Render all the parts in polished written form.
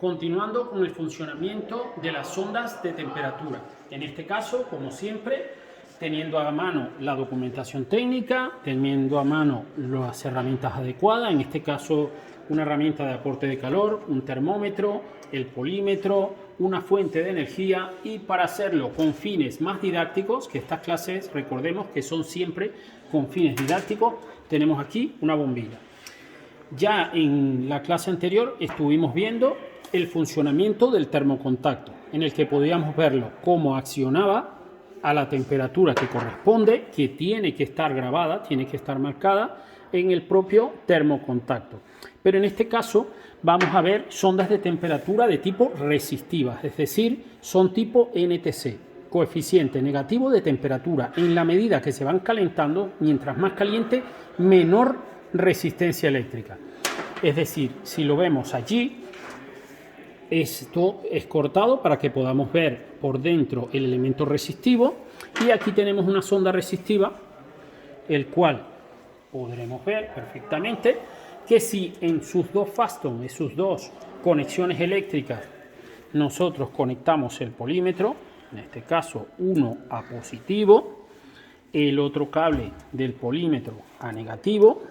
Continuando con el funcionamiento de las sondas de temperatura. En este caso, como siempre, teniendo a mano la documentación técnica, teniendo a mano las herramientas adecuadas, en este caso una herramienta de aporte de calor, un termómetro, el polímetro, una fuente de energía, y para hacerlo con fines más didácticos, que estas clases recordemos que son siempre con fines didácticos, tenemos aquí una bombilla. Ya en la clase anterior estuvimos viendo el funcionamiento del termocontacto, en el que podíamos verlo cómo accionaba a la temperatura que corresponde, que tiene que estar grabada, tiene que estar marcada en el propio termocontacto. Pero en este caso vamos a ver sondas de temperatura de tipo resistivas, es decir, son tipo NTC, coeficiente negativo de temperatura. En la medida que se van calentando, mientras más caliente, menor resistencia eléctrica. Es decir, si lo vemos allí, esto es cortado para que podamos ver por dentro el elemento resistivo, y aquí tenemos una sonda resistiva, el cual podremos ver perfectamente que si en sus dos fastons, en sus dos conexiones eléctricas, nosotros conectamos el polímetro, en este caso uno a positivo, el otro cable del polímetro a negativo,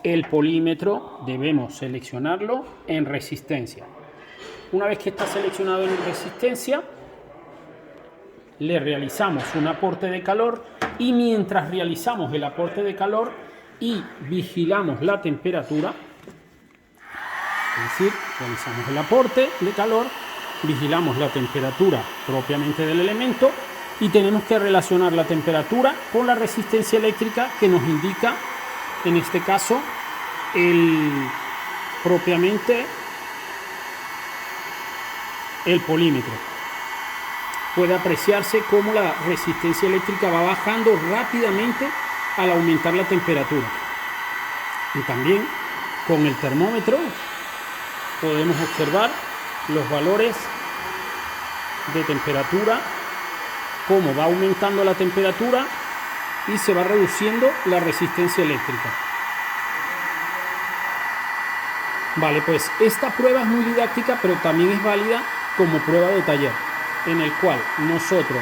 el polímetro debemos seleccionarlo en resistencia. Una vez que está seleccionado en resistencia, le realizamos un aporte de calor, y mientras realizamos el aporte de calor y vigilamos la temperatura, es decir, realizamos el aporte de calor, vigilamos la temperatura propiamente del elemento, y tenemos que relacionar la temperatura con la resistencia eléctrica que nos indica, en este caso, propiamente el polímetro. Puede apreciarse cómo la resistencia eléctrica va bajando rápidamente al aumentar la temperatura. Y también con el termómetro podemos observar los valores de temperatura, cómo va aumentando la temperatura y se va reduciendo la resistencia eléctrica. Vale, pues esta prueba es muy didáctica, pero también es válida como prueba de taller, en el cual nosotros,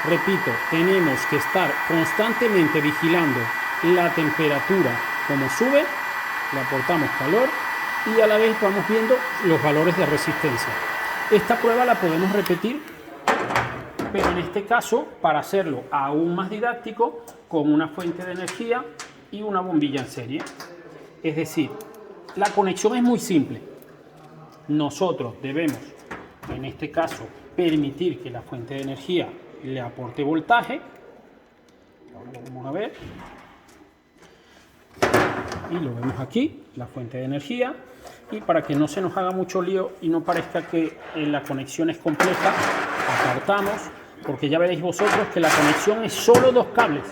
repito, tenemos que estar constantemente vigilando la temperatura como sube, le aportamos calor y a la vez vamos viendo los valores de resistencia. Esta prueba la podemos repetir, pero en este caso, para hacerlo aún más didáctico, con una fuente de energía y una bombilla en serie. Es decir, la conexión es muy simple. Nosotros debemos, en este caso, permitir que la fuente de energía le aporte voltaje. Lo vamos a ver. Y lo vemos aquí, la fuente de energía. Y para que no se nos haga mucho lío y no parezca que la conexión es compleja, apartamos, porque ya veréis vosotros que la conexión es solo dos cables,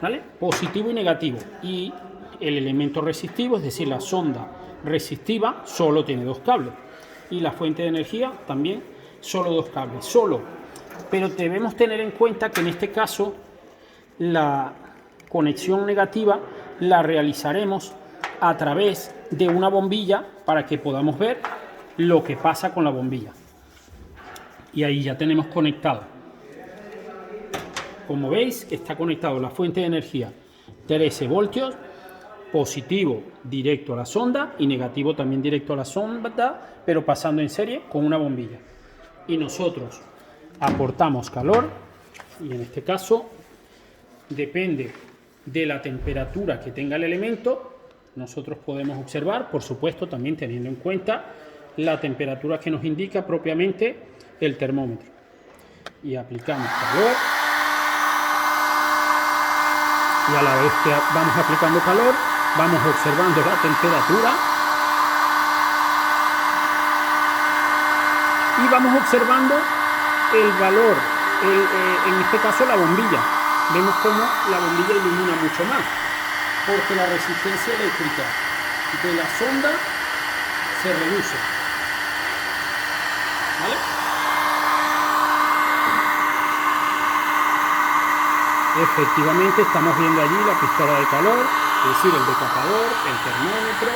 ¿vale? Positivo y negativo. Y el elemento resistivo, es decir, la sonda resistiva, solo tiene dos cables. Y la fuente de energía también solo dos cables, solo. Pero debemos tener en cuenta que en este caso la conexión negativa la realizaremos a través de una bombilla para que podamos ver lo que pasa con la bombilla. Y ahí ya tenemos conectado. Como veis, está conectado la fuente de energía 13 voltios, positivo directo a la sonda y negativo también directo a la sonda, pero pasando en serie con una bombilla. Y nosotros aportamos calor, y en este caso depende de la temperatura que tenga el elemento. Nosotros podemos observar, por supuesto, también teniendo en cuenta la temperatura que nos indica propiamente el termómetro. Y aplicamos calor. Y a la vez que vamos aplicando calor, vamos observando la temperatura. Y vamos observando el valor, en este caso la bombilla. Vemos cómo la bombilla ilumina mucho más, porque la resistencia eléctrica de la sonda se reduce. ¿Vale? Efectivamente estamos viendo allí la pistola de calor, es decir, el decapador, el termómetro,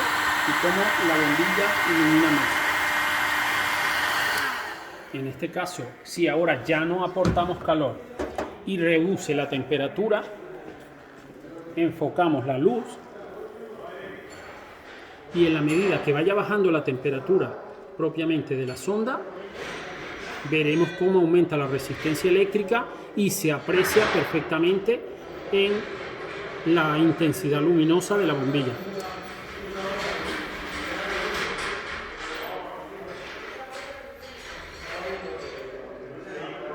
y cómo la bombilla ilumina más. en este caso, si ahora ya no aportamos calor y reduce la temperatura, enfocamos la luz y en la medida que vaya bajando la temperatura propiamente de la sonda, veremos cómo aumenta la resistencia eléctrica y se aprecia perfectamente en la intensidad luminosa de la bombilla.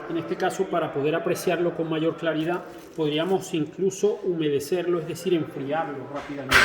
En este caso, para poder apreciarlo con mayor claridad, podríamos incluso humedecerlo, es decir, enfriarlo rápidamente.